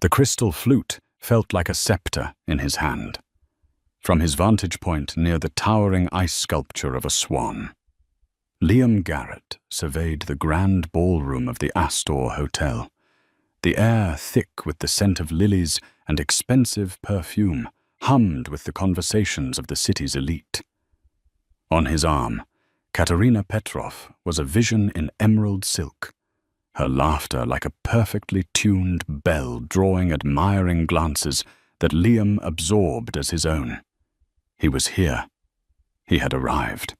The crystal flute felt like a scepter in his hand, from his vantage point near the towering ice sculpture of a swan. Liam Garrett surveyed the grand ballroom of the Astor Hotel, the air thick with the scent of lilies and expensive perfume, hummed with the conversations of the city's elite. On his arm, Katerina Petrov was a vision in emerald silk, her laughter like a perfectly tuned bell drawing admiring glances that Liam absorbed as his own. He was here. He had arrived.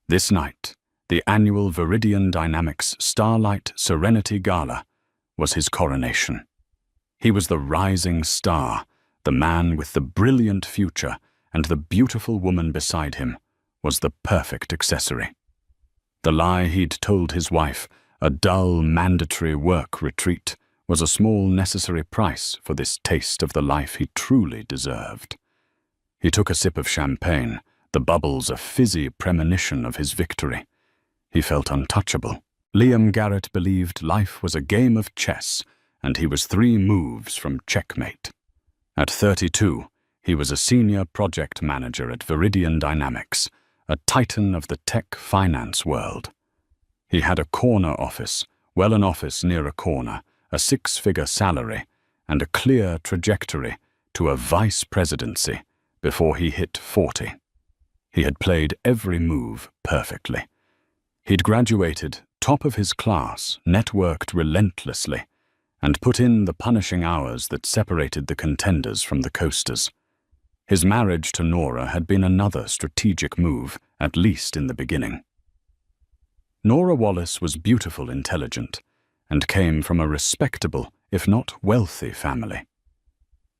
This night, the annual Viridian Dynamics Starlight Serenity Gala was his coronation. He was the rising star, the man with the brilliant future, and the beautiful woman beside him was the perfect accessory. The lie he'd told his wife, a dull, mandatory work retreat, was a small necessary price for this taste of the life he truly deserved. He took a sip of champagne, the bubbles a fizzy premonition of his victory. He felt untouchable. Liam Garrett believed life was a game of chess, and he was 3 moves from checkmate. At 32, he was a senior project manager at Viridian Dynamics, a titan of the tech finance world. He had a corner office, well, an office near a corner, a 6-figure salary, and a clear trajectory to a vice presidency before he hit 40. He had played every move perfectly. He'd graduated top of his class, networked relentlessly, and put in the punishing hours that separated the contenders from the coasters. His marriage to Nora had been another strategic move, at least in the beginning. Nora Wallace was beautiful, intelligent, and came from a respectable, if not wealthy, family.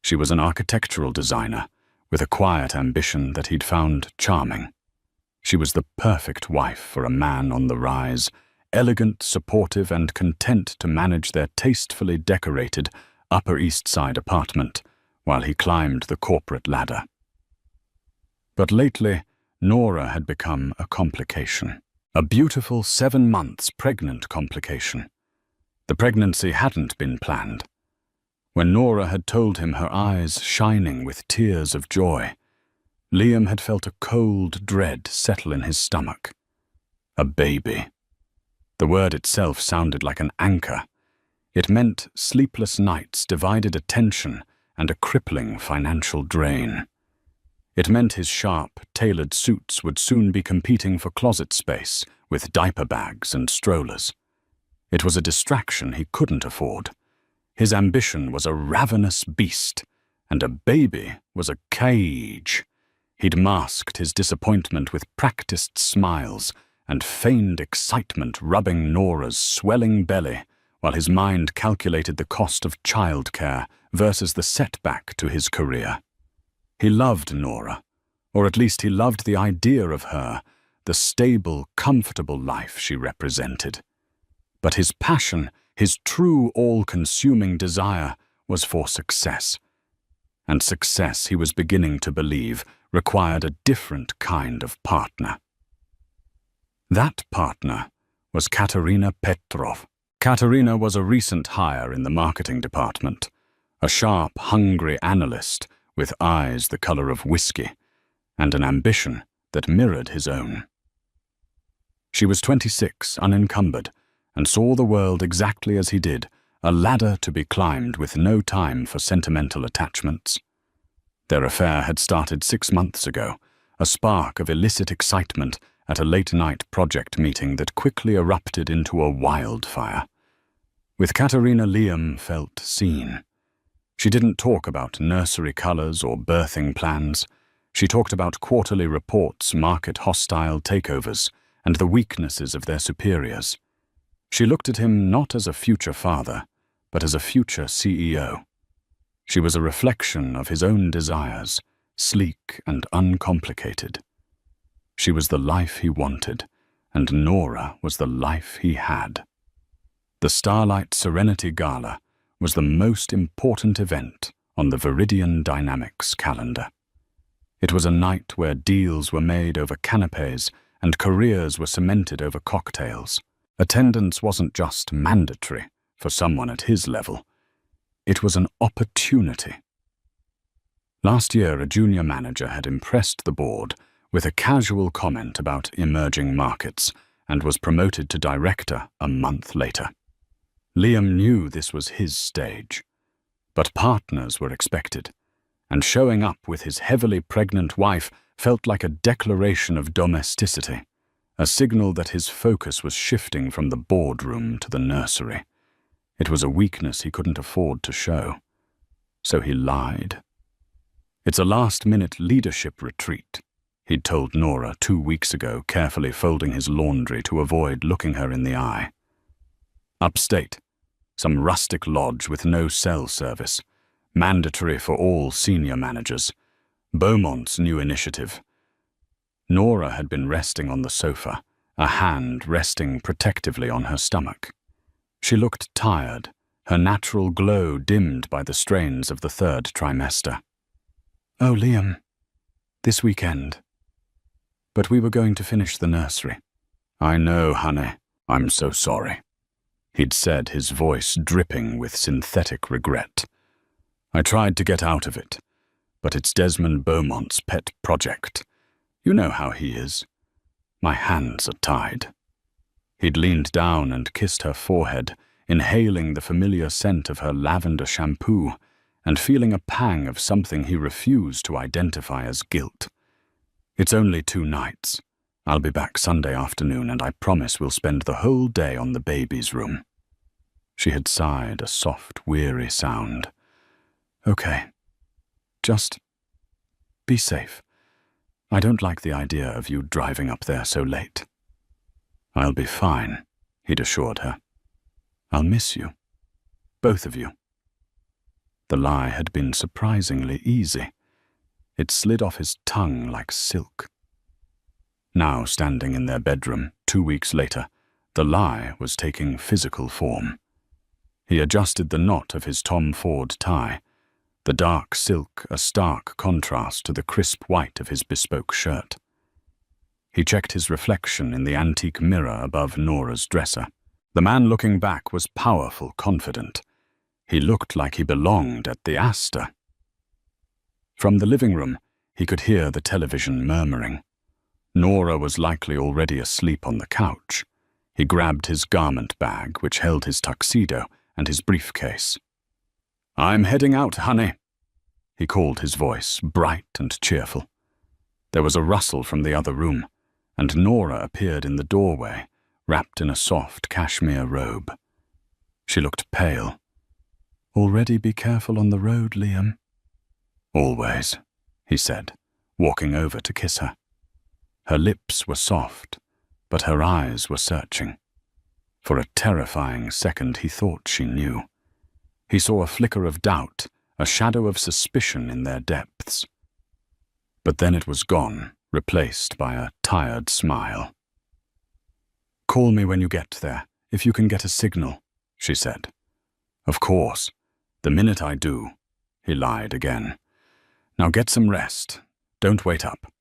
She was an architectural designer, with a quiet ambition that he'd found charming. She was the perfect wife for a man on the rise, elegant, supportive, and content to manage their tastefully decorated Upper East Side apartment while he climbed the corporate ladder. But lately, Nora had become a complication. A beautiful 7 months pregnant complication. The pregnancy hadn't been planned. When Nora had told him, her eyes shining with tears of joy, Liam had felt a cold dread settle in his stomach. A baby. The word itself sounded like an anchor. It meant sleepless nights, divided attention, and a crippling financial drain. It meant his sharp, tailored suits would soon be competing for closet space with diaper bags and strollers. It was a distraction he couldn't afford. His ambition was a ravenous beast, and a baby was a cage. He'd masked his disappointment with practiced smiles and feigned excitement, rubbing Nora's swelling belly, while his mind calculated the cost of childcare versus the setback to his career. He loved Nora, or at least he loved the idea of her, the stable, comfortable life she represented. But his passion, his true all-consuming desire, was for success. And success, he was beginning to believe, required a different kind of partner. That partner was Katerina Petrov. Katerina was a recent hire in the marketing department, a sharp, hungry analyst with eyes the color of whiskey, and an ambition that mirrored his own. She was 26, unencumbered, and saw the world exactly as he did, a ladder to be climbed with no time for sentimental attachments. Their affair had started 6 months ago, a spark of illicit excitement at a late-night project meeting that quickly erupted into a wildfire. With Katerina, Liam felt seen. She didn't talk about nursery colors or birthing plans. She talked about quarterly reports, market-hostile takeovers, and the weaknesses of their superiors. She looked at him not as a future father, but as a future CEO. She was a reflection of his own desires, sleek and uncomplicated. She was the life he wanted, and Nora was the life he had. The Starlight Serenity Gala was the most important event on the Viridian Dynamics calendar. It was a night where deals were made over canapes and careers were cemented over cocktails. Attendance wasn't just mandatory for someone at his level. It was an opportunity. Last year, a junior manager had impressed the board with a casual comment about emerging markets and was promoted to director a month later. Liam knew this was his stage, but partners were expected, and showing up with his heavily pregnant wife felt like a declaration of domesticity, a signal that his focus was shifting from the boardroom to the nursery. It was a weakness he couldn't afford to show, so he lied. "It's a last-minute leadership retreat," he'd told Nora 2 weeks ago, carefully folding his laundry to avoid looking her in the eye. Upstate, some rustic lodge with no cell service, mandatory for all senior managers. Beaumont's new initiative. Nora had been resting on the sofa, a hand resting protectively on her stomach. She looked tired, her natural glow dimmed by the strains of the 3rd trimester. "Oh, Liam, this weekend. But we were going to finish the nursery." "I know, honey. I'm so sorry," he'd said, his voice dripping with synthetic regret. "I tried to get out of it, but it's Desmond Beaumont's pet project. You know how he is. My hands are tied." He'd leaned down and kissed her forehead, inhaling the familiar scent of her lavender shampoo and feeling a pang of something he refused to identify as guilt. "It's only 2 nights. I'll be back Sunday afternoon, and I promise we'll spend the whole day on the baby's room." She had sighed, a soft, weary sound. "Okay. Just be safe. I don't like the idea of you driving up there so late." "I'll be fine," he'd assured her. "I'll miss you. Both of you." The lie had been surprisingly easy. It slid off his tongue like silk. Now, standing in their bedroom 2 weeks later, the lie was taking physical form. He adjusted the knot of his Tom Ford tie, the dark silk a stark contrast to the crisp white of his bespoke shirt. He checked his reflection in the antique mirror above Nora's dresser. The man looking back was powerful, confident. He looked like he belonged at the Astor. From the living room, he could hear the television murmuring. Nora was likely already asleep on the couch. He grabbed his garment bag, which held his tuxedo and his briefcase. "I'm heading out, honey," he called, his voice bright and cheerful. There was a rustle from the other room, and Nora appeared in the doorway, wrapped in a soft cashmere robe. She looked pale. "Already be careful on the road, Liam." "Always," he said, walking over to kiss her. Her lips were soft, but her eyes were searching. For a terrifying second he thought she knew. He saw a flicker of doubt, a shadow of suspicion in their depths. But then it was gone, replaced by a tired smile. "Call me when you get there, if you can get a signal," she said. "Of course. The minute I do," he lied again. "Now get some rest. Don't wait up."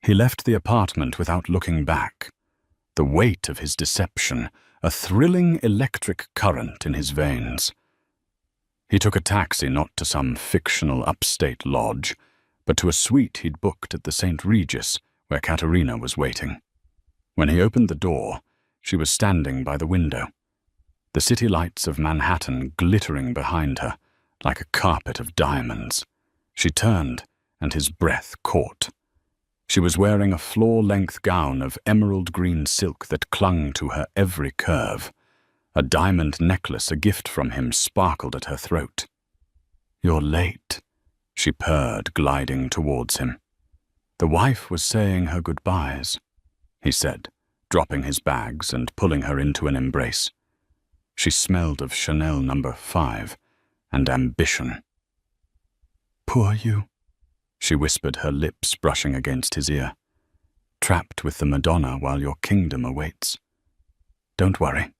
He left the apartment without looking back. The weight of his deception, a thrilling electric current in his veins. He took a taxi not to some fictional upstate lodge, but to a suite he'd booked at the St. Regis, where Katerina was waiting. When he opened the door, she was standing by the window, the city lights of Manhattan glittering behind her, like a carpet of diamonds. She turned, and his breath caught. She was wearing a floor-length gown of emerald green silk that clung to her every curve. A diamond necklace, a gift from him, sparkled at her throat. "You're late," she purred, gliding towards him. "The wife was saying her goodbyes," he said, dropping his bags and pulling her into an embrace. She smelled of Chanel No. 5 and ambition. "Poor you," she whispered, her lips brushing against his ear. "Trapped with the Madonna while your kingdom awaits. Don't worry.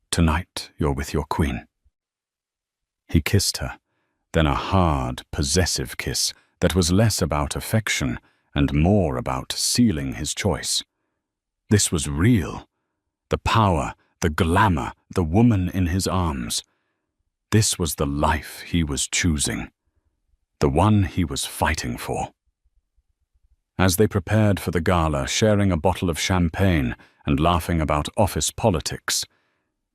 Tonight you're with your queen." He kissed her, then a hard, possessive kiss that was less about affection and more about sealing his choice. This was real. The power, the glamour, the woman in his arms. This was the life he was choosing, the one he was fighting for. As they prepared for the gala, sharing a bottle of champagne and laughing about office politics,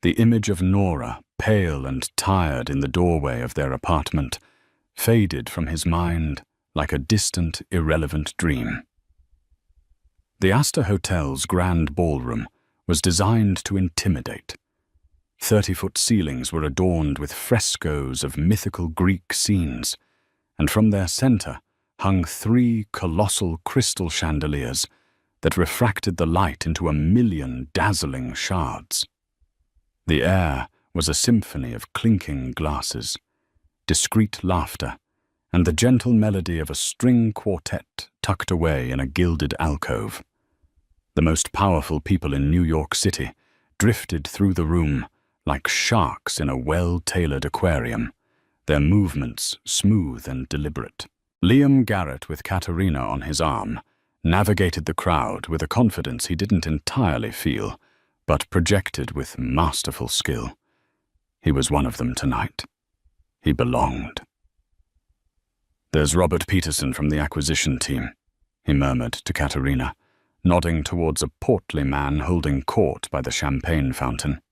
the image of Nora, pale and tired in the doorway of their apartment, faded from his mind like a distant, irrelevant dream. The Astor Hotel's grand ballroom was designed to intimidate. 30-foot ceilings were adorned with frescoes of mythical Greek scenes, and from their center hung 3 colossal crystal chandeliers that refracted the light into 1,000,000 dazzling shards. The air was a symphony of clinking glasses, discreet laughter, and the gentle melody of a string quartet tucked away in a gilded alcove. The most powerful people in New York City drifted through the room like sharks in a well-tailored aquarium, their movements smooth and deliberate. Liam Garrett, with Katerina on his arm, navigated the crowd with a confidence he didn't entirely feel, but projected with masterful skill. He was one of them tonight. He belonged. "There's Robert Peterson from the acquisition team," he murmured to Katerina, nodding towards a portly man holding court by the champagne fountain.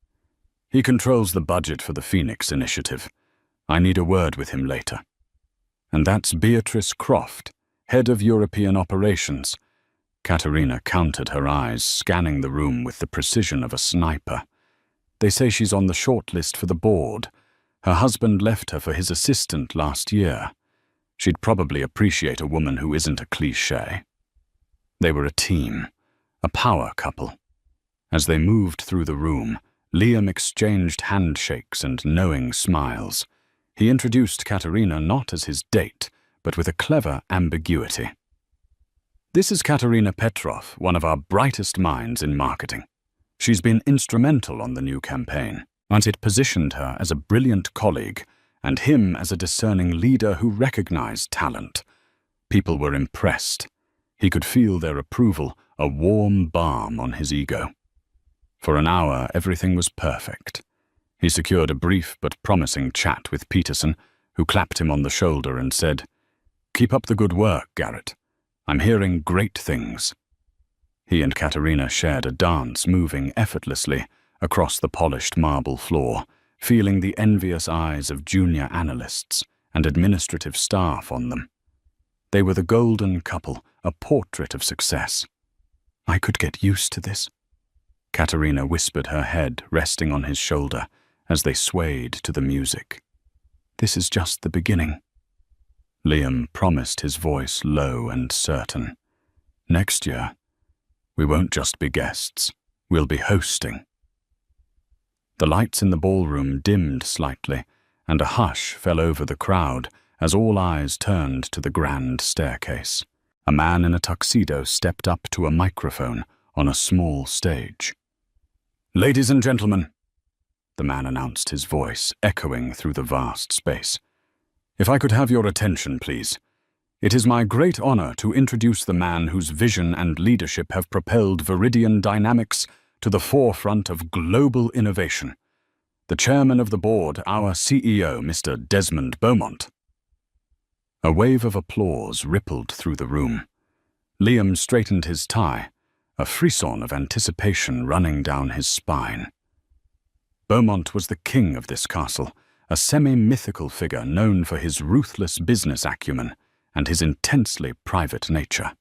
"He controls the budget for the Phoenix Initiative. I need a word with him later. And that's Beatrice Croft, head of European operations." Katerina counted her eyes, scanning the room with the precision of a sniper. "They say she's on the short list for the board. Her husband left her for his assistant last year. She'd probably appreciate a woman who isn't a cliché." They were a team, a power couple. As they moved through the room, Liam exchanged handshakes and knowing smiles. He introduced Katerina not as his date, but with a clever ambiguity. "This is Katerina Petrov, one of our brightest minds in marketing. She's been instrumental on the new campaign, and it positioned her as a brilliant colleague and him as a discerning leader who recognized talent. People were impressed. He could feel their approval, a warm balm on his ego. For an hour, everything was perfect. He secured a brief but promising chat with Peterson, who clapped him on the shoulder and said, "Keep up the good work, Garrett. I'm hearing great things." He and Katerina shared a dance, moving effortlessly across the polished marble floor, feeling the envious eyes of junior analysts and administrative staff on them. They were the golden couple, a portrait of success. "I could get used to this." Katerina whispered, her head resting on his shoulder as they swayed to the music. "This is just the beginning." Liam promised, his voice low and certain. "Next year, we won't just be guests, we'll be hosting." The lights in the ballroom dimmed slightly, and a hush fell over the crowd as all eyes turned to the grand staircase. A man in a tuxedo stepped up to a microphone on a small stage. "Ladies and gentlemen," the man announced, his voice echoing through the vast space. "If I could have your attention, please. It is my great honor to introduce the man whose vision and leadership have propelled Viridian Dynamics to the forefront of global innovation. The chairman of the board, our CEO, Mr. Desmond Beaumont." A wave of applause rippled through the room. Liam straightened his tie, a frisson of anticipation running down his spine. Beaumont was the king of this castle, a semi-mythical figure known for his ruthless business acumen and his intensely private nature.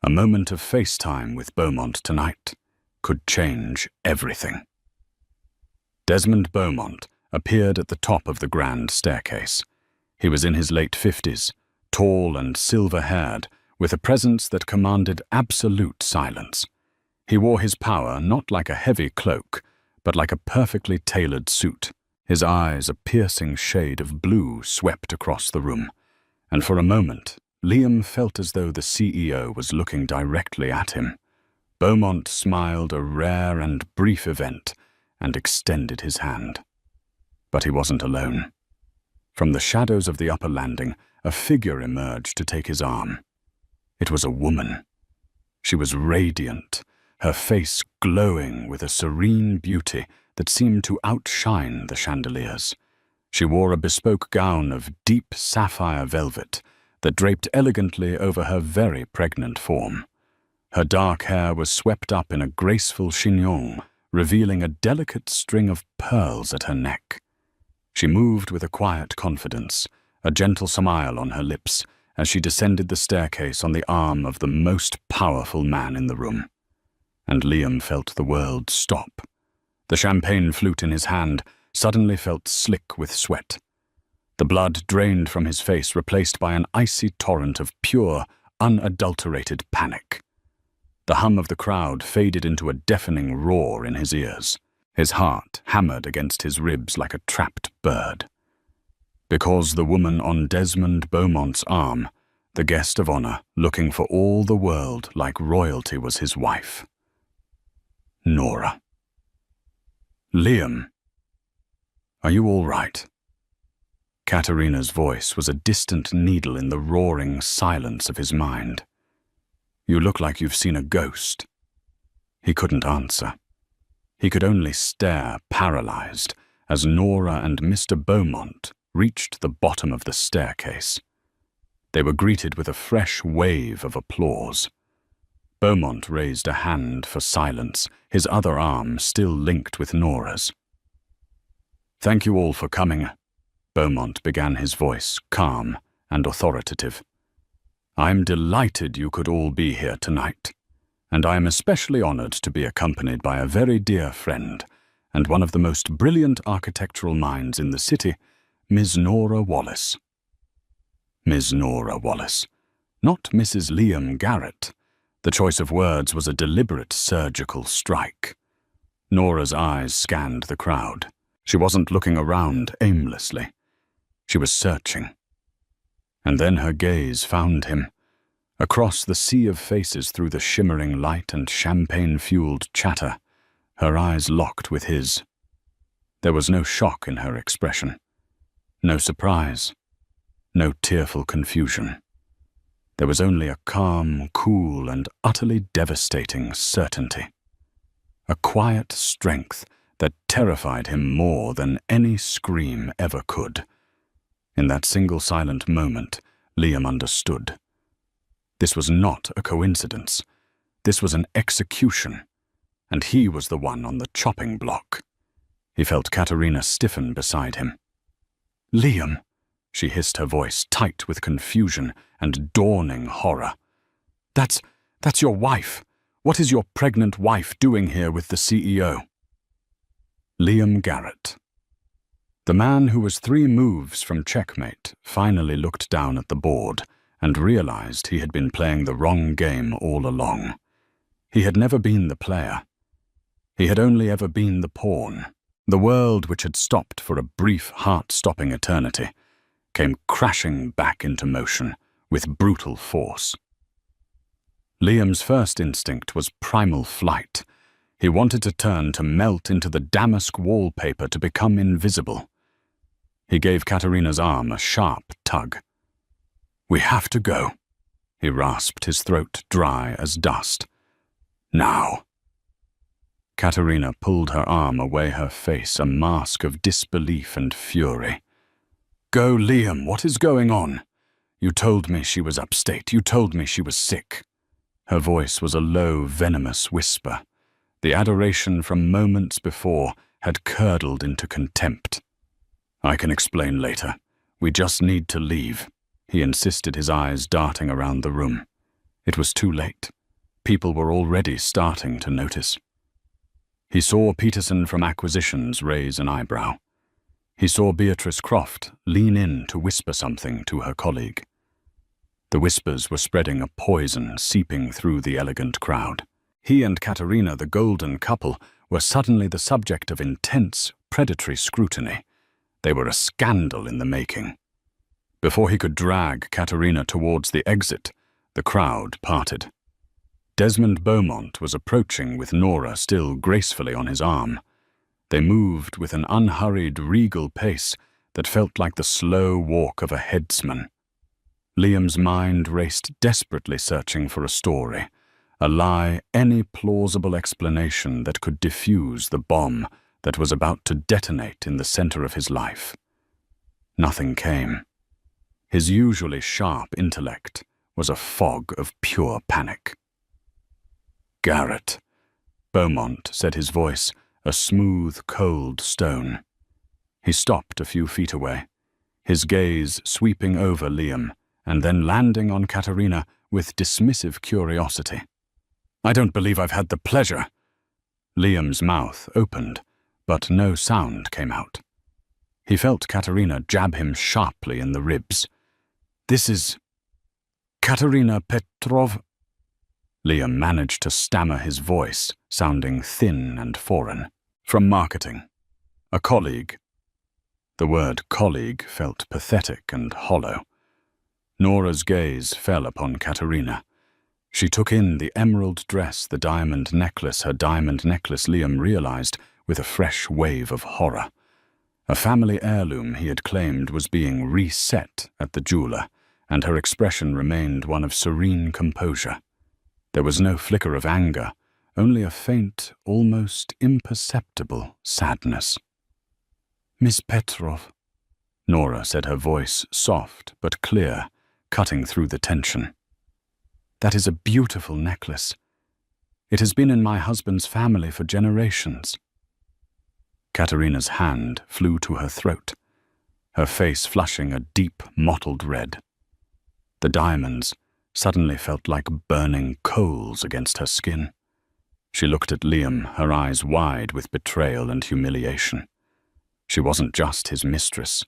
A moment of FaceTime with Beaumont tonight could change everything. Desmond Beaumont appeared at the top of the grand staircase. He was in his late 50s, tall and silver-haired, with a presence that commanded absolute silence. He wore his power not like a heavy cloak, but like a perfectly tailored suit. His eyes, a piercing shade of blue, swept across the room, and for a moment, Liam felt as though the CEO was looking directly at him. Beaumont smiled, a rare and brief event, and extended his hand. But he wasn't alone. From the shadows of the upper landing, a figure emerged to take his arm. It was a woman. She was radiant, her face glowing with a serene beauty that seemed to outshine the chandeliers. She wore a bespoke gown of deep sapphire velvet that draped elegantly over her very pregnant form. Her dark hair was swept up in a graceful chignon, revealing a delicate string of pearls at her neck. She moved with a quiet confidence, a gentle smile on her lips, as she descended the staircase on the arm of the most powerful man in the room. And Liam felt the world stop. The champagne flute in his hand suddenly felt slick with sweat. The blood drained from his face, replaced by an icy torrent of pure, unadulterated panic. The hum of the crowd faded into a deafening roar in his ears. His heart hammered against his ribs like a trapped bird. Because the woman on Desmond Beaumont's arm, the guest of honor, looking for all the world like royalty, was his wife. Nora. Liam. Are you all right? Katerina's voice was a distant needle in the roaring silence of his mind. You look like you've seen a ghost. He couldn't answer. He could only stare, paralyzed, as Nora and Mr. Beaumont reached the bottom of the staircase. They were greeted with a fresh wave of applause. Beaumont raised a hand for silence, his other arm still linked with Nora's. Thank you all for coming, Beaumont began, his voice calm and authoritative. I'm delighted you could all be here tonight, and I am especially honored to be accompanied by a very dear friend and one of the most brilliant architectural minds in the city, Miss Nora Wallace. Miss Nora Wallace, not Mrs. Liam Garrett. The choice of words was a deliberate surgical strike. Nora's eyes scanned the crowd. She wasn't looking around aimlessly. She was searching. And then her gaze found him. Across the sea of faces, through the shimmering light and champagne-fueled chatter, her eyes locked with his. There was no shock in her expression, no surprise, no tearful confusion. There was only a calm, cool, and utterly devastating certainty. A quiet strength that terrified him more than any scream ever could. In that single silent moment, Liam understood. This was not a coincidence. This was an execution, and he was the one on the chopping block. He felt Katerina stiffen beside him. Liam, she hissed, her voice tight with confusion and dawning horror. That's your wife. What is your pregnant wife doing here with the CEO? Liam Garrett. The man who was 3 moves from checkmate finally looked down at the board and realized he had been playing the wrong game all along. He had never been the player. He had only ever been the pawn. The world, which had stopped for a brief, heart-stopping eternity, came crashing back into motion with brutal force. Liam's first instinct was primal flight. He wanted to turn, to melt into the damask wallpaper, to become invisible. He gave Katerina's arm a sharp tug. We have to go, he rasped, his throat dry as dust. Now. Katerina pulled her arm away, her face a mask of disbelief and fury. Go, Liam, what is going on? You told me she was upstate. You told me she was sick. Her voice was a low, venomous whisper. The adoration from moments before had curdled into contempt. I can explain later. We just need to leave, he insisted, his eyes darting around the room. It was too late. People were already starting to notice. He saw Peterson from Acquisitions raise an eyebrow. He saw Beatrice Croft lean in to whisper something to her colleague. The whispers were spreading a poison seeping through the elegant crowd. He and Katerina, the golden couple, were suddenly the subject of intense, predatory scrutiny. They were a scandal in the making. Before he could drag Katerina towards the exit, the crowd parted. Desmond Beaumont was approaching with Nora still gracefully on his arm. They moved with an unhurried, regal pace that felt like the slow walk of a headsman. Liam's mind raced, desperately searching for a story, a lie, any plausible explanation that could defuse the bomb that was about to detonate in the center of his life. Nothing came. His usually sharp intellect was a fog of pure panic. "Garrett," Beaumont said, his voice a smooth, cold stone. He stopped a few feet away, his gaze sweeping over Liam and then landing on Katerina with dismissive curiosity. "I don't believe I've had the pleasure." Liam's mouth opened, but no sound came out. He felt Katerina jab him sharply in the ribs. "This is Katerina Petrov." Liam managed to stammer his voice, sounding thin and foreign. "From marketing. A colleague." The word colleague felt pathetic and hollow. Nora's gaze fell upon Katerina. She took in the emerald dress, the diamond necklace, her diamond necklace, Liam realized, with a fresh wave of horror. A family heirloom he had claimed was being reset at the jeweler, and her expression remained one of serene composure. There was no flicker of anger, only a faint, almost imperceptible sadness. "Miss Petrov," Nora said, her voice soft but clear, cutting through the tension. "That is a beautiful necklace. It has been in my husband's family for generations." Katerina's hand flew to her throat, her face flushing a deep, mottled red. The diamonds suddenly felt like burning coals against her skin. She looked at Liam, her eyes wide with betrayal and humiliation. She wasn't just his mistress.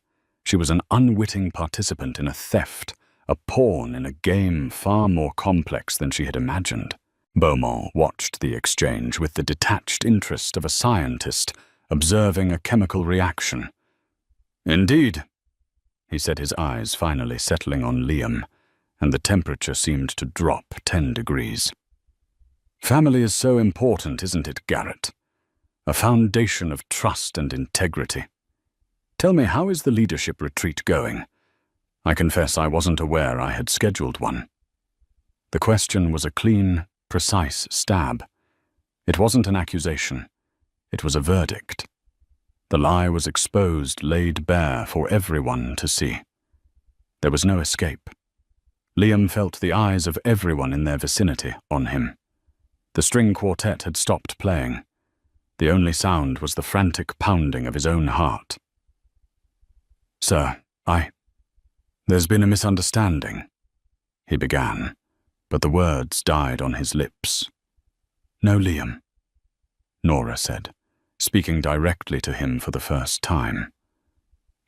She was an unwitting participant in a theft, a pawn in a game far more complex than she had imagined. Beaumont watched the exchange with the detached interest of a scientist observing a chemical reaction. "Indeed," he said, his eyes finally settling on Liam, and the temperature seemed to drop 10 degrees. "Family is so important, isn't it, Garrett? A foundation of trust and integrity. Tell me, how is the leadership retreat going? I confess I wasn't aware I had scheduled one." The question was a clean, precise stab. It wasn't an accusation. It was a verdict. The lie was exposed, laid bare for everyone to see. There was no escape. Liam felt the eyes of everyone in their vicinity on him. The string quartet had stopped playing. The only sound was the frantic pounding of his own heart. "Sir, there's been a misunderstanding," he began, but the words died on his lips. "No, Liam," Nora said, speaking directly to him for the first time.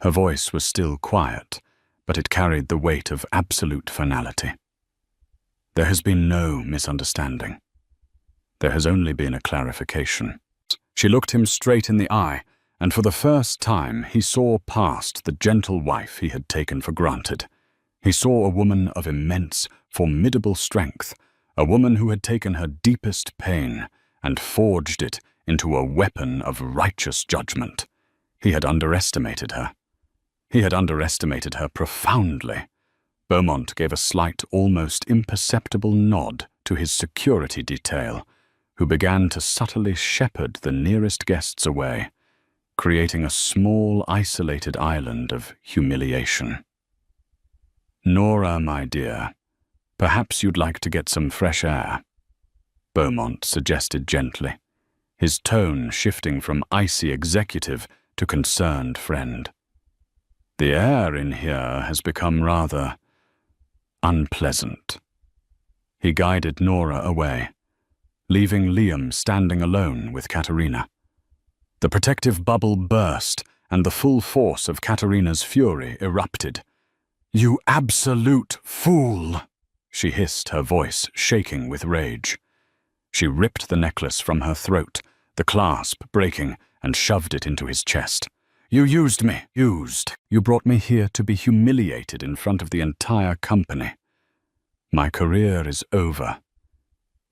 Her voice was still quiet, but it carried the weight of absolute finality. "There has been no misunderstanding. There has only been a clarification." She looked him straight in the eye, and for the first time he saw past the gentle wife he had taken for granted. He saw a woman of immense, formidable strength, a woman who had taken her deepest pain and forged it into a weapon of righteous judgment. He had underestimated her. He had underestimated her profoundly. Beaumont gave a slight, almost imperceptible nod to his security detail, who began to subtly shepherd the nearest guests away, creating a small, isolated island of humiliation. "Nora, my dear, perhaps you'd like to get some fresh air," Beaumont suggested gently, his tone shifting from icy executive to concerned friend. "The air in here has become rather unpleasant." He guided Nora away, leaving Liam standing alone with Katerina. The protective bubble burst, and the full force of Katerina's fury erupted. "You absolute fool!" she hissed, her voice shaking with rage. She ripped the necklace from her throat, the clasp breaking, and shoved it into his chest. "You used me, You brought me here to be humiliated in front of the entire company. My career is over.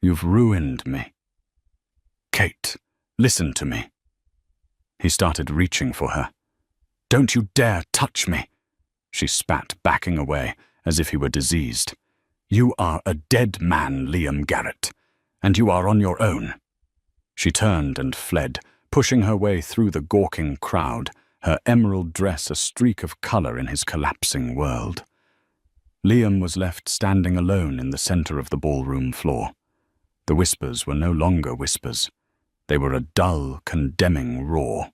You've ruined me. Kate, listen to me." He started reaching for her. "Don't you dare touch me," she spat, backing away as if he were diseased. "You are a dead man, Liam Garrett, and you are on your own." She turned and fled, pushing her way through the gawking crowd, her emerald dress a streak of color in his collapsing world. Liam was left standing alone in the center of the ballroom floor. The whispers were no longer whispers. They were a dull, condemning roar.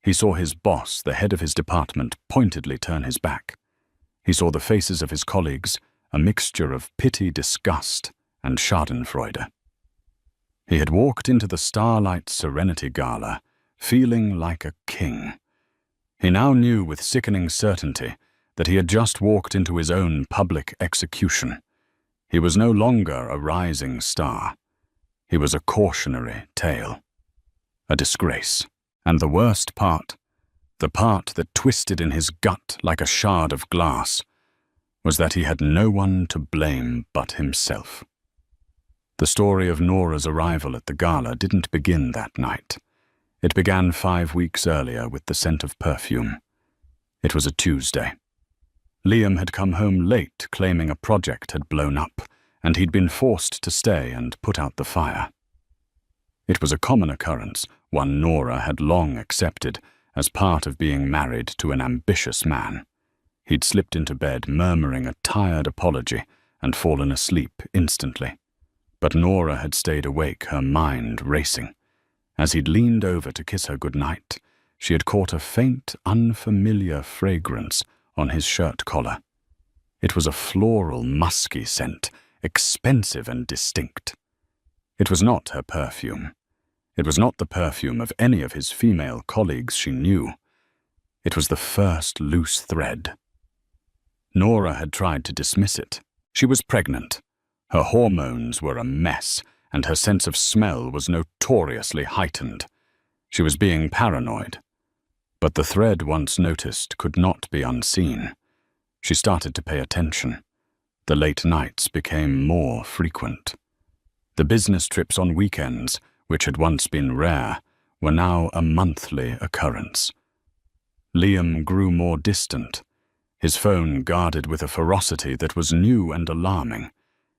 He saw his boss, the head of his department, pointedly turn his back. He saw the faces of his colleagues, a mixture of pity, disgust, and schadenfreude. He had walked into the Starlight Serenity Gala, feeling like a king. He now knew with sickening certainty that he had just walked into his own public execution. He was no longer a rising star. He was a cautionary tale, a disgrace. And the worst part, the part that twisted in his gut like a shard of glass, was that he had no one to blame but himself. The story of Nora's arrival at the gala didn't begin that night. It began 5 weeks earlier with the scent of perfume. It was a Tuesday. Liam had come home late, claiming a project had blown up, and he'd been forced to stay and put out the fire. It was a common occurrence, one Nora had long accepted as part of being married to an ambitious man. He'd slipped into bed murmuring a tired apology and fallen asleep instantly. But Nora had stayed awake, her mind racing. As he'd leaned over to kiss her goodnight, she had caught a faint, unfamiliar fragrance on his shirt collar. It was a floral, musky scent, expensive and distinct. It was not her perfume. It was not the perfume of any of his female colleagues she knew. It was the first loose thread. Nora had tried to dismiss it. She was pregnant. Her hormones were a mess, and her sense of smell was notoriously heightened. She was being paranoid. But the thread once noticed could not be unseen. She started to pay attention. The late nights became more frequent. The business trips on weekends, which had once been rare, were now a monthly occurrence. Liam grew more distant, his phone guarded with a ferocity that was new and alarming.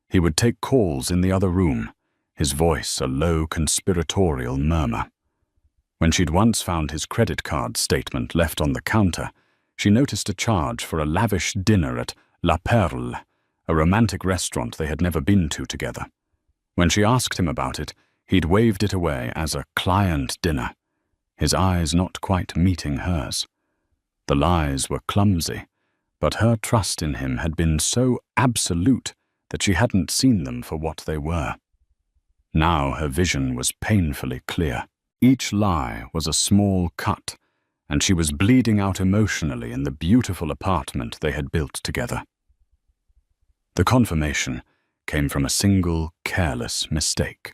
He would take calls in the other room, his voice a low conspiratorial murmur. When she'd once found his credit card statement left on the counter, she noticed a charge for a lavish dinner at La Perle, a romantic restaurant they had never been to together. When she asked him about it, he'd waved it away as a client dinner, his eyes not quite meeting hers. The lies were clumsy, but her trust in him had been so absolute that she hadn't seen them for what they were. Now her vision was painfully clear. Each lie was a small cut, and she was bleeding out emotionally in the beautiful apartment they had built together. The confirmation came from a single careless mistake.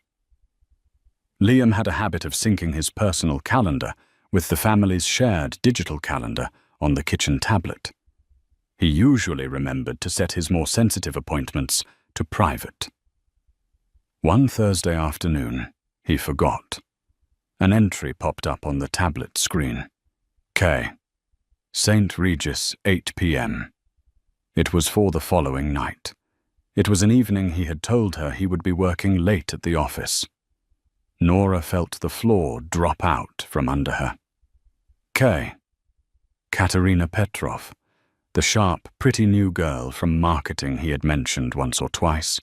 Liam had a habit of syncing his personal calendar with the family's shared digital calendar on the kitchen tablet. He usually remembered to set his more sensitive appointments to private. One Thursday afternoon, he forgot. An entry popped up on the tablet screen. K. St. Regis, 8 p.m. It was for the following night. It was an evening he had told her he would be working late at the office. Nora felt the floor drop out from under her. K. Katerina Petrov, the sharp, pretty new girl from marketing he had mentioned once or twice.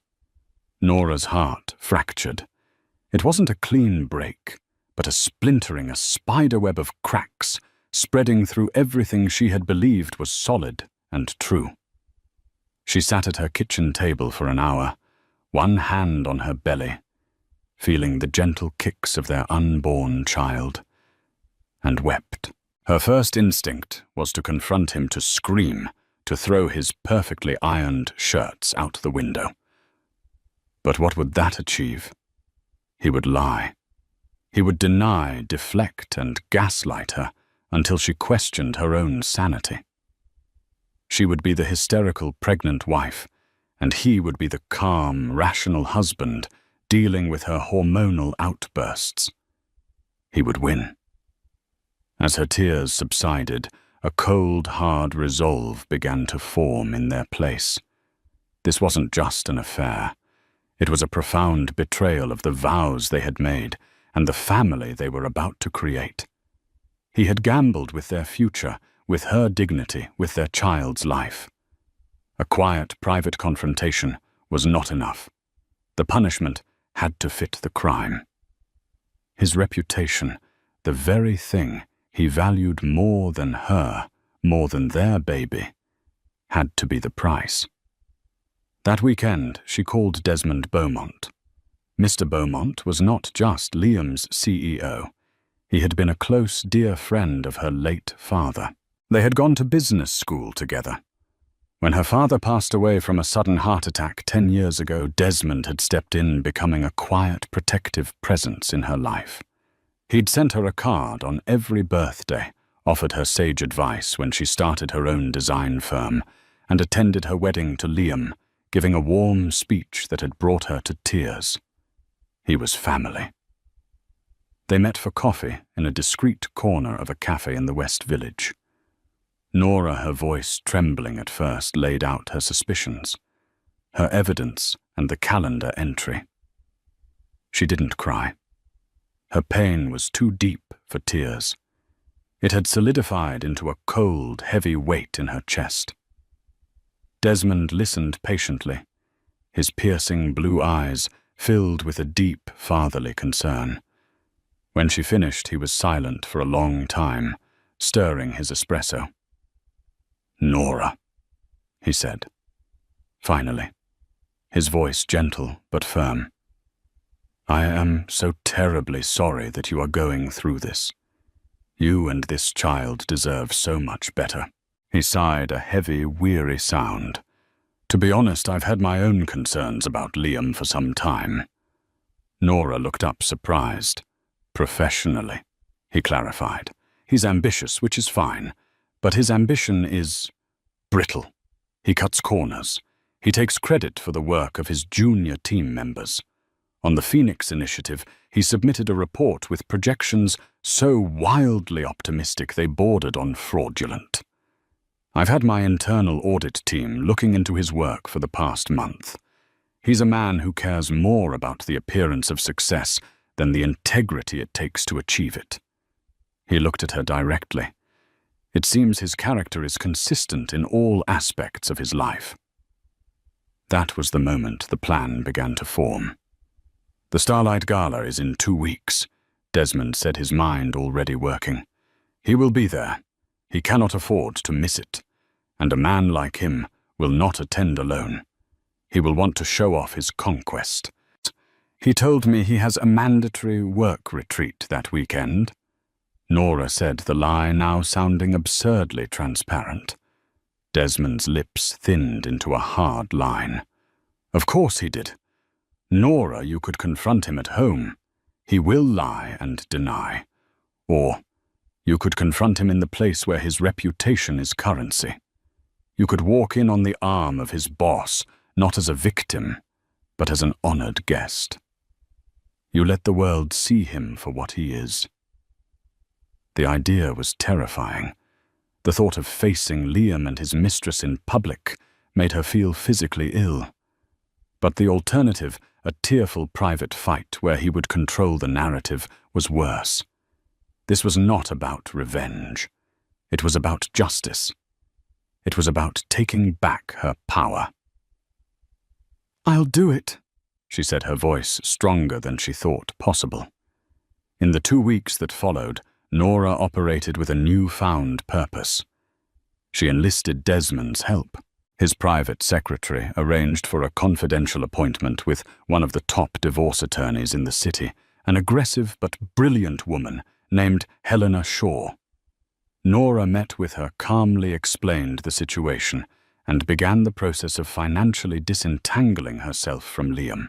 Nora's heart fractured. It wasn't a clean break, but a splintering, a spiderweb of cracks, spreading through everything she had believed was solid and true. She sat at her kitchen table for an hour, one hand on her belly, feeling the gentle kicks of their unborn child, and wept. Her first instinct was to confront him, to scream, to throw his perfectly ironed shirts out the window. But what would that achieve? He would lie. He would deny, deflect, and gaslight her until she questioned her own sanity. She would be the hysterical pregnant wife, and he would be the calm, rational husband dealing with her hormonal outbursts. He would win. As her tears subsided, a cold, hard resolve began to form in their place. This wasn't just an affair. It was a profound betrayal of the vows they had made and the family they were about to create. He had gambled with their future, with her dignity, with their child's life. A quiet, private confrontation was not enough. The punishment had to fit the crime. His reputation, the very thing he valued more than her, more than their baby, had to be the price. That weekend, she called Desmond Beaumont. Mr. Beaumont was not just Liam's CEO. He had been a close, dear friend of her late father. They had gone to business school together. When her father passed away from a sudden heart attack 10 years ago, Desmond had stepped in, becoming a quiet, protective presence in her life. He'd sent her a card on every birthday, offered her sage advice when she started her own design firm, and attended her wedding to Liam, giving a warm speech that had brought her to tears. He was family. They met for coffee in a discreet corner of a cafe in the West Village. Nora, her voice trembling at first, laid out her suspicions, her evidence and the calendar entry. She didn't cry. Her pain was too deep for tears. It had solidified into a cold, heavy weight in her chest. Desmond listened patiently, his piercing blue eyes filled with a deep, fatherly concern. When she finished, he was silent for a long time, stirring his espresso. "Nora," he said. Finally, his voice gentle but firm. "I am so terribly sorry that you are going through this. You and this child deserve so much better." He sighed a heavy, weary sound. "To be honest, I've had my own concerns about Liam for some time." Nora looked up surprised. "Professionally," he clarified. "He's ambitious, which is fine, but his ambition is brittle. He cuts corners. He takes credit for the work of his junior team members. On the Phoenix Initiative, he submitted a report with projections so wildly optimistic they bordered on fraudulent. I've had my internal audit team looking into his work for the past month. He's a man who cares more about the appearance of success than the integrity it takes to achieve it." He looked at her directly. "It seems his character is consistent in all aspects of his life." That was the moment the plan began to form. "The Starlight Gala is in 2 weeks," Desmond said, his mind already working. "He will be there. He cannot afford to miss it. And a man like him will not attend alone. He will want to show off his conquest. He told me he has a mandatory work retreat that weekend." Nora said, the lie now sounding absurdly transparent. Desmond's lips thinned into a hard line. "Of course he did. Nora, you could confront him at home. He will lie and deny. Or you could confront him in the place where his reputation is currency. You could walk in on the arm of his boss, not as a victim, but as an honored guest. You let the world see him for what he is." The idea was terrifying. The thought of facing Liam and his mistress in public made her feel physically ill. But the alternative, a tearful private fight where he would control the narrative, was worse. This was not about revenge. It was about justice. It was about taking back her power. "I'll do it," she said, her voice stronger than she thought possible. In the 2 weeks that followed, Nora operated with a newfound purpose. She enlisted Desmond's help. His private secretary arranged for a confidential appointment with one of the top divorce attorneys in the city, an aggressive but brilliant woman named Helena Shaw. Nora met with her, calmly explained the situation, and began the process of financially disentangling herself from Liam.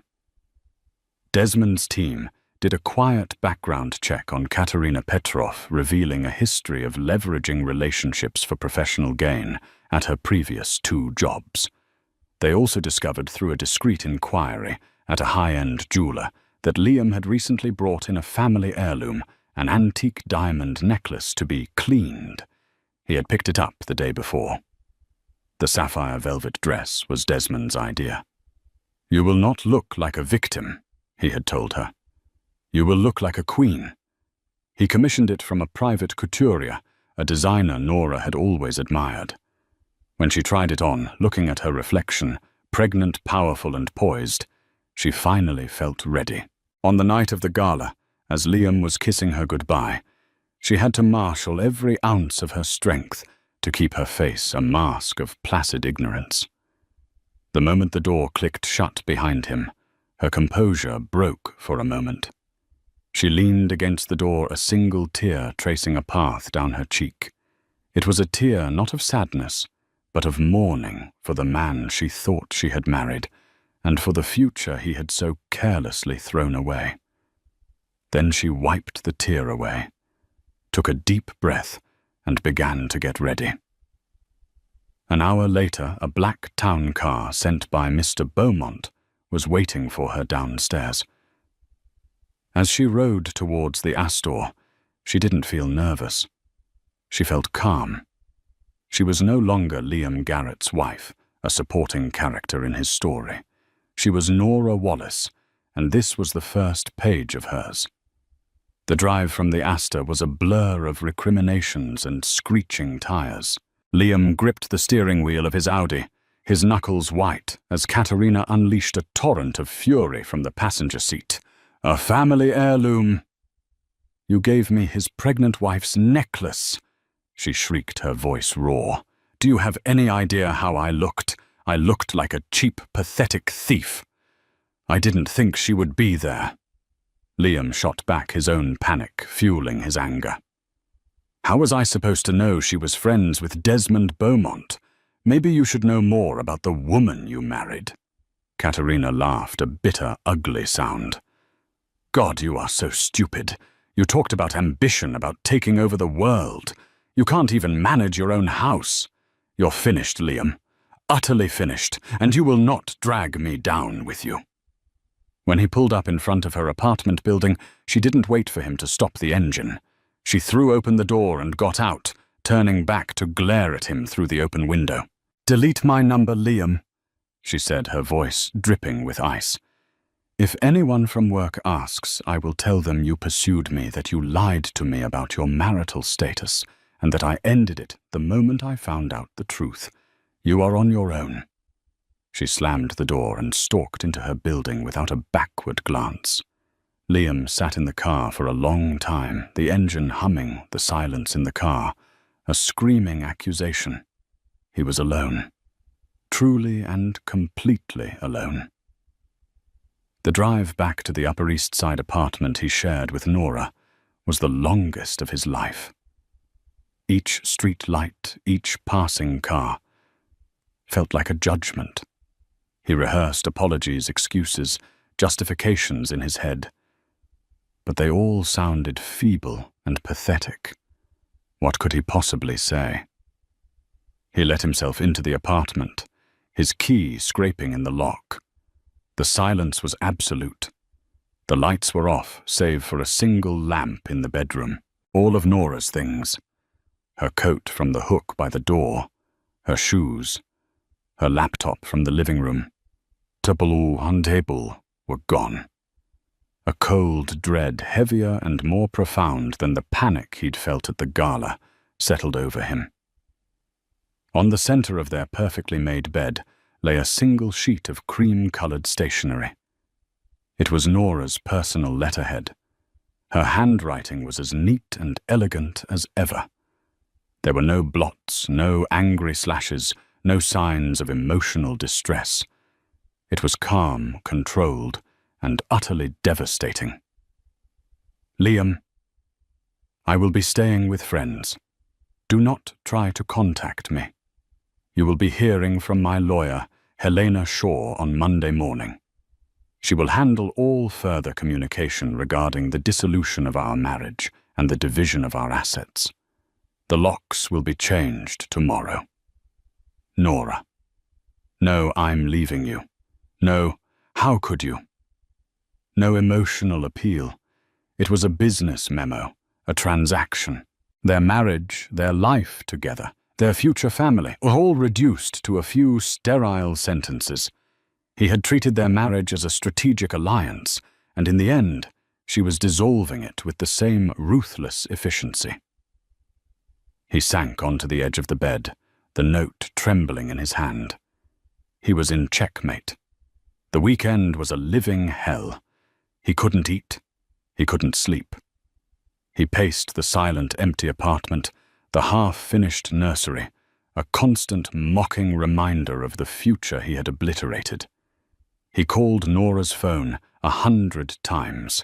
Desmond's team did a quiet background check on Katerina Petrov, revealing a history of leveraging relationships for professional gain at her previous 2 jobs. They also discovered through a discreet inquiry at a high-end jeweler that Liam had recently brought in a family heirloom, an antique diamond necklace to be cleaned. He had picked it up the day before. The sapphire velvet dress was Desmond's idea. "You will not look like a victim," he had told her. "You will look like a queen. He commissioned it from a private couturier, a designer Nora had always admired. When she tried it on, looking at her reflection, pregnant, powerful, and poised, she finally felt ready. On the night of the gala, as Liam was kissing her goodbye, she had to marshal every ounce of her strength to keep her face a mask of placid ignorance. The moment the door clicked shut behind him, her composure broke for a moment. She leaned against the door, a single tear tracing a path down her cheek. It was a tear not of sadness, but of mourning for the man she thought she had married, and for the future he had so carelessly thrown away. Then she wiped the tear away, took a deep breath, and began to get ready. An hour later, a black town car sent by Mr. Beaumont was waiting for her downstairs. As she rode towards the Astor, she didn't feel nervous. She felt calm. She was no longer Liam Garrett's wife, a supporting character in his story. She was Nora Wallace, and this was the first page of hers. The drive from the Astor was a blur of recriminations and screeching tires. Liam gripped the steering wheel of his Audi, his knuckles white, as Katerina unleashed a torrent of fury from the passenger seat. "A family heirloom!" "You gave me his pregnant wife's necklace," she shrieked, her voice raw. "Do you have any idea how I looked? I looked like a cheap, pathetic thief. I didn't think she would be there." Liam shot back his own panic, fueling his anger. "How was I supposed to know she was friends with Desmond Beaumont? Maybe you should know more about the woman you married." Katerina laughed, a bitter, ugly sound. "God, you are so stupid. You talked about ambition, about taking over the world. You can't even manage your own house. You're finished, Liam. Utterly finished, and you will not drag me down with you." When he pulled up in front of her apartment building, she didn't wait for him to stop the engine. She threw open the door and got out, turning back to glare at him through the open window. "Delete my number, Liam," she said, her voice dripping with ice. "If anyone from work asks, I will tell them you pursued me, that you lied to me about your marital status, and that I ended it the moment I found out the truth. You are on your own." She slammed the door and stalked into her building without a backward glance. Liam sat in the car for a long time, the engine humming, the silence in the car, a screaming accusation. He was alone. Truly and completely alone. The drive back to the Upper East Side apartment he shared with Nora was the longest of his life. Each street light, each passing car, felt like a judgment. He rehearsed apologies, excuses, justifications in his head. But they all sounded feeble and pathetic. What could he possibly say? He let himself into the apartment, his key scraping in the lock. The silence was absolute. The lights were off, save for a single lamp in the bedroom. All of Nora's things. Her coat from the hook by the door, her shoes, her laptop from the living room, table and table were gone. A cold dread, heavier and more profound than the panic he'd felt at the gala, settled over him. On the center of their perfectly made bed lay a single sheet of cream-colored stationery. It was Nora's personal letterhead. Her handwriting was as neat and elegant as ever. There were no blots, no angry slashes, no signs of emotional distress. It was calm, controlled, and utterly devastating. "Liam, I will be staying with friends. Do not try to contact me. You will be hearing from my lawyer, Helena Shaw, on Monday morning. She will handle all further communication regarding the dissolution of our marriage and the division of our assets. The locks will be changed tomorrow. Nora." No, "I'm leaving you." No, "How could you?" No emotional appeal. It was a business memo, a transaction. Their marriage, their life together, their future family were all reduced to a few sterile sentences. He had treated their marriage as a strategic alliance, and in the end, she was dissolving it with the same ruthless efficiency. He sank onto the edge of the bed, the note trembling in his hand. He was in checkmate. The weekend was a living hell. He couldn't eat. He couldn't sleep. He paced the silent, empty apartment, the half-finished nursery, a constant mocking reminder of the future he had obliterated. He called Nora's phone 100 times.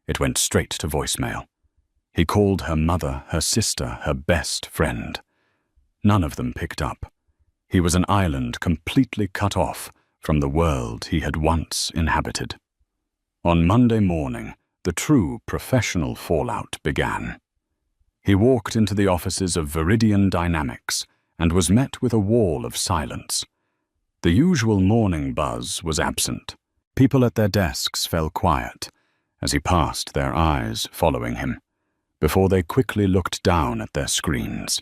It went straight to voicemail. He called her mother, her sister, her best friend. None of them picked up. He was an island completely cut off from the world he had once inhabited. On Monday morning, the true professional fallout began. He walked into the offices of Viridian Dynamics and was met with a wall of silence. The usual morning buzz was absent. People at their desks fell quiet as he passed, their eyes following him, before they quickly looked down at their screens.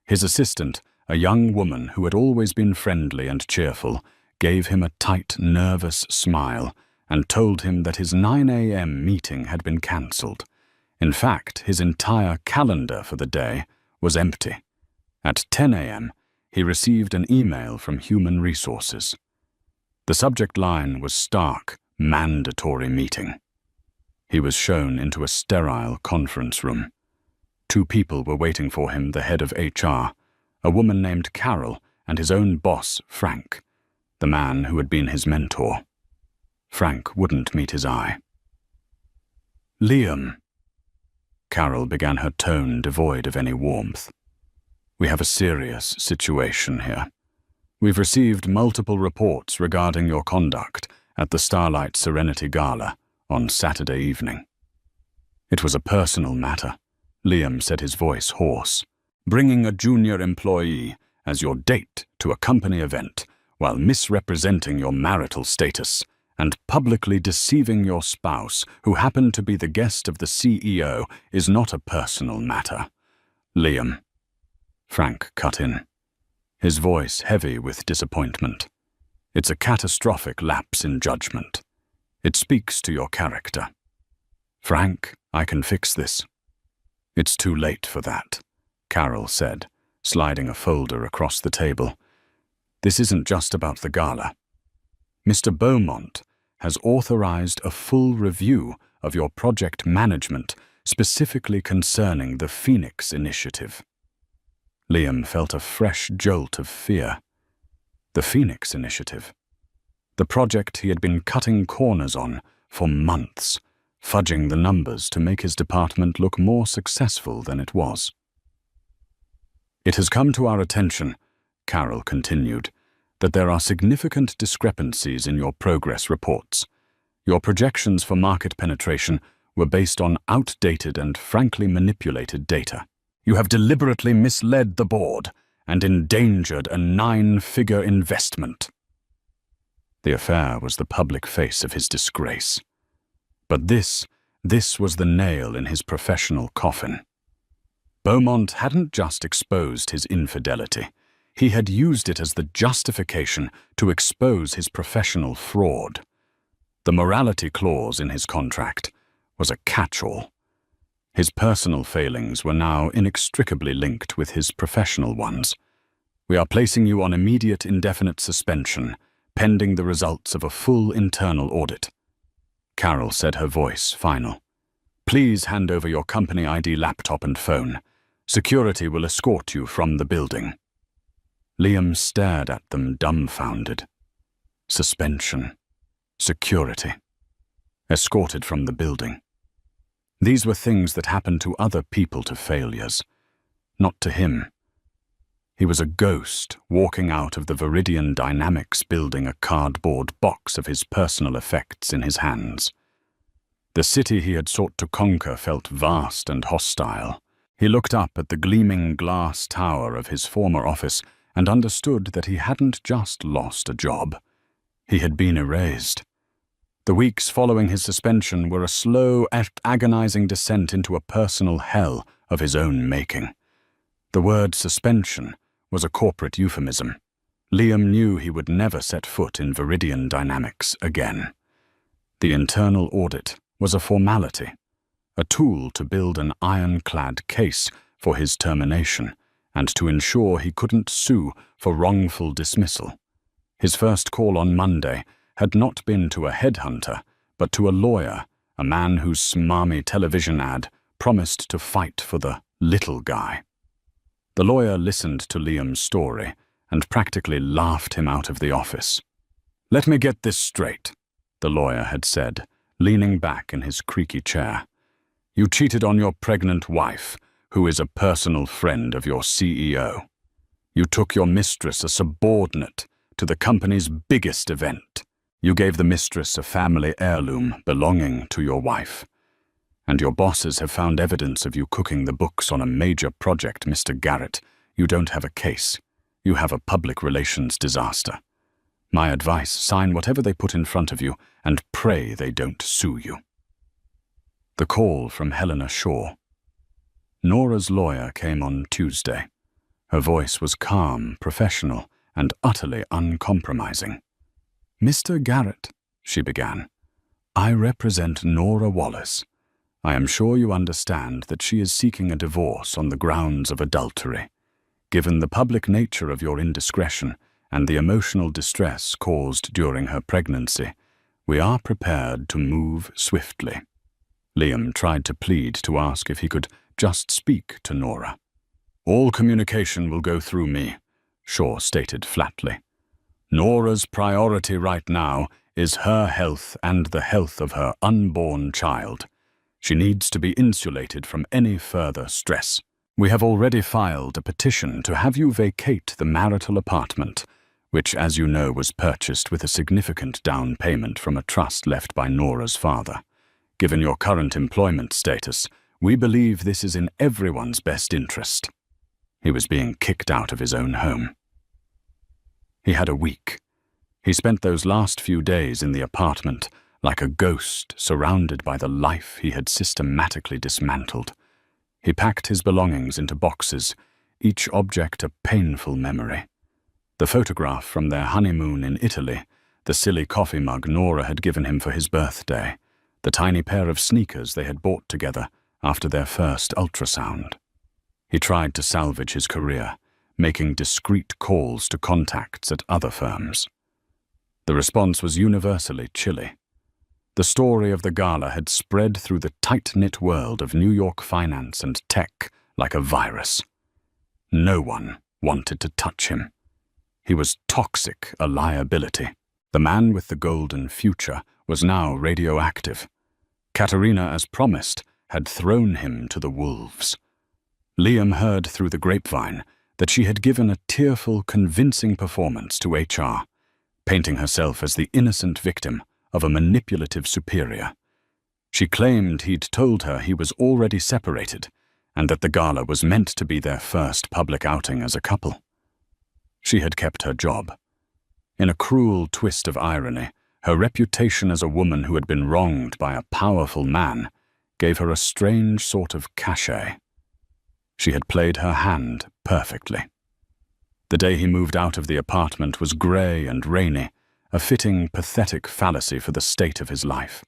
His assistant, a young woman who had always been friendly and cheerful, gave him a tight, nervous smile and told him that his 9 a.m. meeting had been cancelled. In fact, his entire calendar for the day was empty. At 10 a.m., he received an email from Human Resources. The subject line was stark, mandatory meeting. He was shown into a sterile conference room. 2 people were waiting for him, the head of HR, a woman named Carol, and his own boss, Frank, the man who had been his mentor. Frank wouldn't meet his eye. "Liam," Carol began, her tone devoid of any warmth. "We have a serious situation here. We've received multiple reports regarding your conduct at the Starlight Serenity Gala on Saturday evening." It was a personal matter, Liam said, his voice hoarse. "Bringing a junior employee as your date to a company event while misrepresenting your marital status and publicly deceiving your spouse, who happened to be the guest of the CEO, is not a personal matter. Liam." Frank cut in, his voice heavy with disappointment. "It's a catastrophic lapse in judgment. It speaks to your character. Frank, I can fix this." "It's too late for that," Carol said, sliding a folder across the table. "This isn't just about the gala. Mr. Beaumont has authorized a full review of your project management, specifically concerning the Phoenix Initiative." Liam felt a fresh jolt of fear. The Phoenix Initiative. The project he had been cutting corners on for months, fudging the numbers to make his department look more successful than it was. "It has come to our attention," Carol continued, "that there are significant discrepancies in your progress reports. Your projections for market penetration were based on outdated and frankly manipulated data. You have deliberately misled the board and endangered a 9-figure investment." The affair was the public face of his disgrace. But this was the nail in his professional coffin. Beaumont hadn't just exposed his infidelity. He had used it as the justification to expose his professional fraud. The morality clause in his contract was a catch-all. His personal failings were now inextricably linked with his professional ones. "We are placing you on immediate indefinite suspension, pending the results of a full internal audit." Carol said, her voice final. "Please hand over your company ID laptop and phone. Security will escort you from the building." Liam stared at them dumbfounded. Suspension. Security. Escorted from the building. These were things that happened to other people to failures, not to him. He was a ghost walking out of the Viridian Dynamics building, a cardboard box of his personal effects in his hands. The city he had sought to conquer felt vast and hostile. He looked up at the gleaming glass tower of his former office and understood that he hadn't just lost a job. He had been erased. The weeks following his suspension were a slow, agonizing descent into a personal hell of his own making. The word suspension was a corporate euphemism. Liam knew he would never set foot in Viridian Dynamics again. The internal audit was a formality, a tool to build an ironclad case for his termination and to ensure he couldn't sue for wrongful dismissal. His first call on Monday had not been to a headhunter, but to a lawyer, a man whose smarmy television ad promised to fight for the little guy. The lawyer listened to Liam's story and practically laughed him out of the office. "Let me get this straight," the lawyer had said, leaning back in his creaky chair. "You cheated on your pregnant wife, who is a personal friend of your CEO. You took your mistress, a subordinate, to the company's biggest event. You gave the mistress a family heirloom belonging to your wife. And your bosses have found evidence of you cooking the books on a major project, Mr. Garrett. You don't have a case. You have a public relations disaster. My advice, sign whatever they put in front of you and pray they don't sue you." The call from Helena Shaw. Nora's lawyer came on Tuesday. Her voice was calm, professional, and utterly uncompromising. "Mr. Garrett," she began, "I represent Nora Wallace. I am sure you understand that she is seeking a divorce on the grounds of adultery. Given the public nature of your indiscretion and the emotional distress caused during her pregnancy, we are prepared to move swiftly." Liam tried to plead to ask if he could just speak to Nora. "All communication will go through me," Shaw stated flatly. "Nora's priority right now is her health and the health of her unborn child. She needs to be insulated from any further stress. We have already filed a petition to have you vacate the marital apartment, which, as you know, was purchased with a significant down payment from a trust left by Nora's father. Given your current employment status, we believe this is in everyone's best interest." He was being kicked out of his own home. He had a week. He spent those last few days in the apartment like a ghost surrounded by the life he had systematically dismantled. He packed his belongings into boxes, each object a painful memory. The photograph from their honeymoon in Italy, the silly coffee mug Nora had given him for his birthday, the tiny pair of sneakers they had bought together after their first ultrasound. He tried to salvage his career, making discreet calls to contacts at other firms. The response was universally chilly. The story of the Gala had spread through the tight-knit world of New York finance and tech like a virus. No one wanted to touch him. He was toxic, a liability. The man with the golden future was now radioactive. Katerina, as promised, had thrown him to the wolves. Liam heard through the grapevine that she had given a tearful, convincing performance to HR, painting herself as the innocent victim of a manipulative superior. She claimed he'd told her he was already separated and that the Gala was meant to be their first public outing as a couple. She had kept her job. In a cruel twist of irony, her reputation as a woman who had been wronged by a powerful man gave her a strange sort of cachet. She had played her hand perfectly. The day he moved out of the apartment was grey and rainy, a fitting, pathetic fallacy for the state of his life.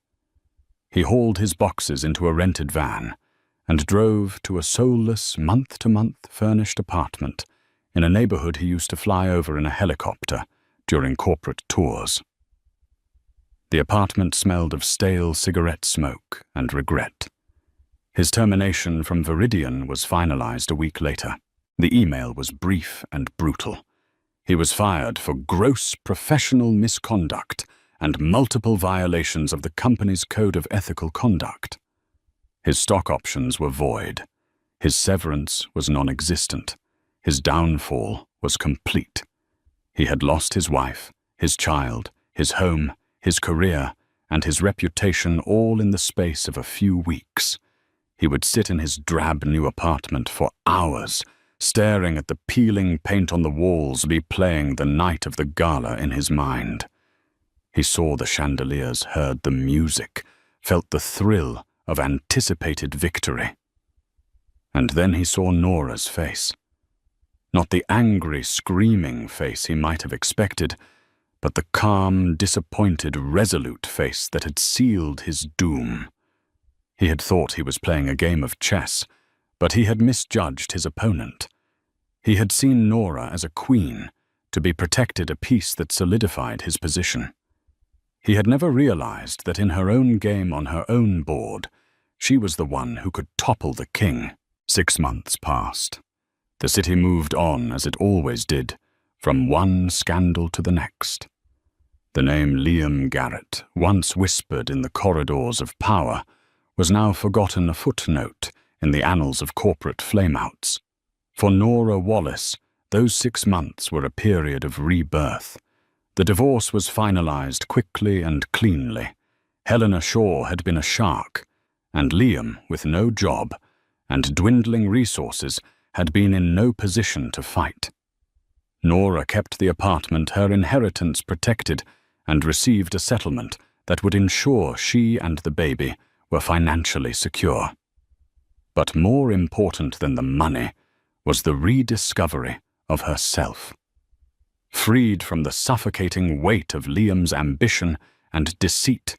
He hauled his boxes into a rented van and drove to a soulless, month-to-month furnished apartment in a neighborhood he used to fly over in a helicopter during corporate tours. The apartment smelled of stale cigarette smoke and regret. His termination from Viridian was finalized a week later. The email was brief and brutal. He was fired for gross professional misconduct and multiple violations of the company's code of ethical conduct. His stock options were void. His severance was non-existent. His downfall was complete. He had lost his wife, his child, his home, his career, and his reputation all in the space of a few weeks. He would sit in his drab new apartment for hours, staring at the peeling paint on the walls replaying the night of the Gala in his mind. He saw the chandeliers, heard the music, felt the thrill of anticipated victory. And then he saw Nora's face. Not the angry, screaming face he might have expected, but the calm, disappointed, resolute face that had sealed his doom. He had thought he was playing a game of chess, but he had misjudged his opponent. He had seen Nora as a queen, to be protected a piece that solidified his position. He had never realized that in her own game on her own board, she was the one who could topple the king. 6 months passed. The city moved on as it always did, from one scandal to the next. The name Liam Garrett, once whispered in the corridors of power, was now forgotten a footnote in the annals of corporate flameouts. For Nora Wallace, those 6 months were a period of rebirth. The divorce was finalized quickly and cleanly. Helena Shaw had been a shark, and Liam, with no job and dwindling resources, had been in no position to fight. Nora kept the apartment her inheritance protected and received a settlement that would ensure she and the baby were financially secure. But more important than the money was the rediscovery of herself. Freed from the suffocating weight of Liam's ambition and deceit,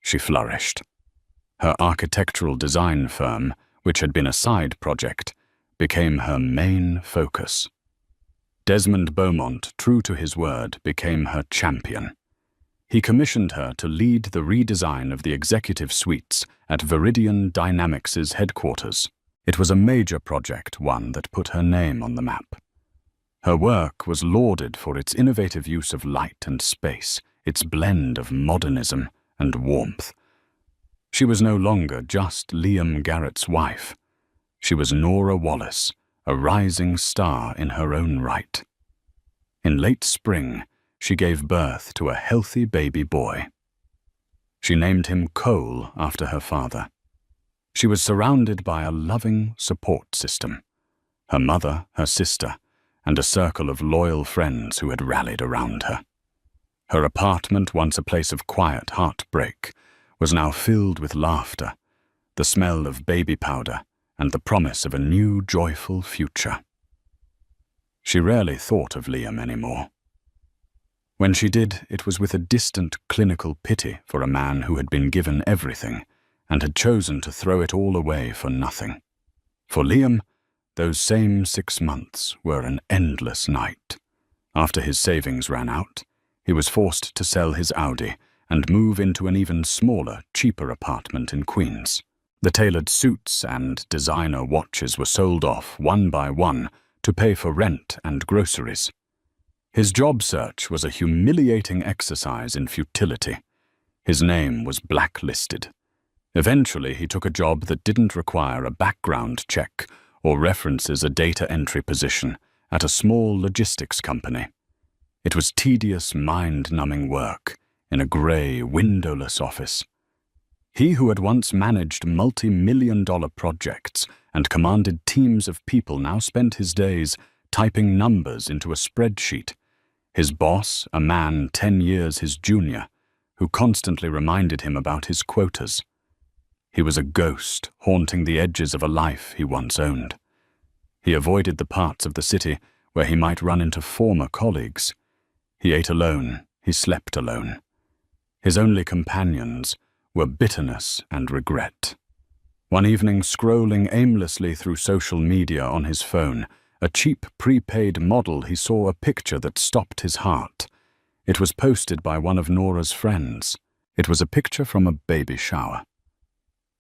she flourished. Her architectural design firm, which had been a side project, became her main focus. Desmond Beaumont, true to his word, became her champion. He commissioned her to lead the redesign of the executive suites at Viridian Dynamics' headquarters. It was a major project, one that put her name on the map. Her work was lauded for its innovative use of light and space, its blend of modernism and warmth. She was no longer just Liam Garrett's wife. She was Nora Wallace, a rising star in her own right. In late spring, she gave birth to a healthy baby boy. She named him Cole after her father. She was surrounded by a loving support system, her mother, her sister, and a circle of loyal friends who had rallied around her. Her apartment, once a place of quiet heartbreak, was now filled with laughter, the smell of baby powder, and the promise of a new, joyful future. She rarely thought of Liam anymore. When she did, it was with a distant clinical pity for a man who had been given everything and had chosen to throw it all away for nothing. For Liam, those same 6 months were an endless night. After his savings ran out, he was forced to sell his Audi and move into an even smaller, cheaper apartment in Queens. The tailored suits and designer watches were sold off one by one to pay for rent and groceries. His job search was a humiliating exercise in futility. His name was blacklisted. Eventually, he took a job that didn't require a background check or references a data entry position at a small logistics company. It was tedious, mind-numbing work in a grey, windowless office. He who had once managed multi-million-dollar projects and commanded teams of people now spent his days typing numbers into a spreadsheet. His boss, a man 10 years his junior, who constantly reminded him about his quotas. He was a ghost haunting the edges of a life he once owned. He avoided the parts of the city where he might run into former colleagues. He ate alone, he slept alone. His only companions were bitterness and regret. One evening, scrolling aimlessly through social media on his phone, a cheap prepaid model, he saw a picture that stopped his heart. It was posted by one of Nora's friends. It was a picture from a baby shower.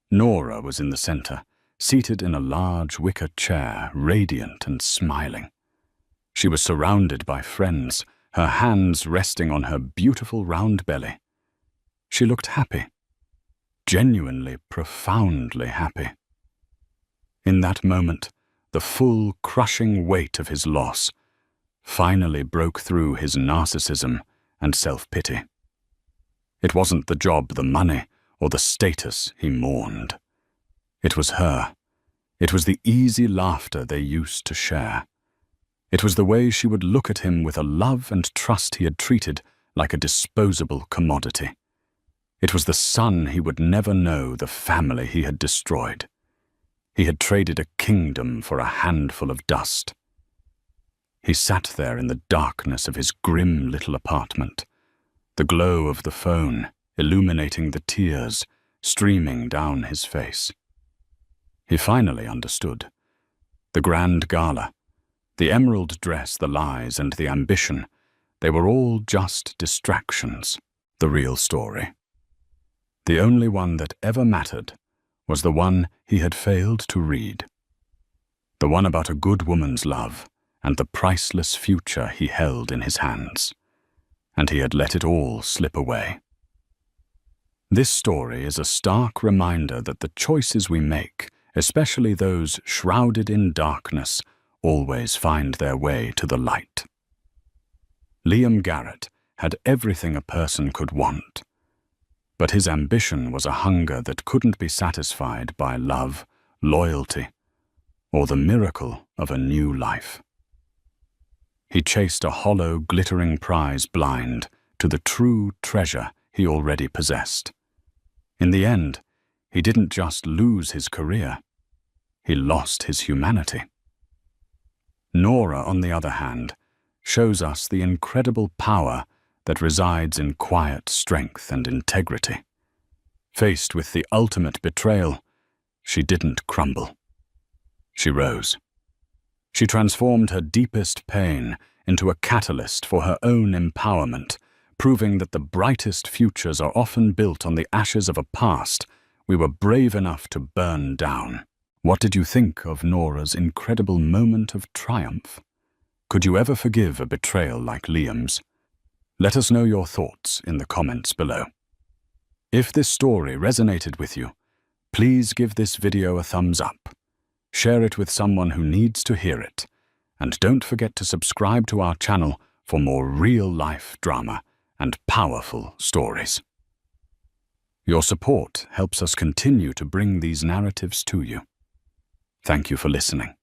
Nora was in the center, seated in a large wicker chair, radiant and smiling. She was surrounded by friends, her hands resting on her beautiful round belly. She looked happy, genuinely, profoundly happy. In that moment, the full, crushing weight of his loss finally broke through his narcissism and self-pity. It wasn't the job, the money, or the status he mourned. It was her. It was the easy laughter they used to share. It was the way she would look at him with a love and trust he had treated like a disposable commodity. It was the son he would never know, the family he had destroyed. He had traded a kingdom for a handful of dust. He sat there in the darkness of his grim little apartment, the glow of the phone illuminating the tears streaming down his face. He finally understood. The grand gala, the emerald dress, the lies, and the ambition, they were all just distractions. The real story, the only one that ever mattered, was the one he had failed to read. The one about a good woman's love and the priceless future he held in his hands. And he had let it all slip away. This story is a stark reminder that the choices we make, especially those shrouded in darkness, always find their way to the light. Liam Garrett had everything a person could want, but his ambition was a hunger that couldn't be satisfied by love, loyalty, or the miracle of a new life. He chased a hollow, glittering prize blind to the true treasure he already possessed. In the end, he didn't just lose his career, he lost his humanity. Nora, on the other hand, shows us the incredible power that resides in quiet strength and integrity. Faced with the ultimate betrayal, she didn't crumble. She rose. She transformed her deepest pain into a catalyst for her own empowerment, proving that the brightest futures are often built on the ashes of a past we were brave enough to burn down. What did you think of Nora's incredible moment of triumph? Could you ever forgive a betrayal like Liam's? Let us know your thoughts in the comments below. If this story resonated with you, please give this video a thumbs up. Share it with someone who needs to hear it. And don't forget to subscribe to our channel for more real-life drama and powerful stories. Your support helps us continue to bring these narratives to you. Thank you for listening.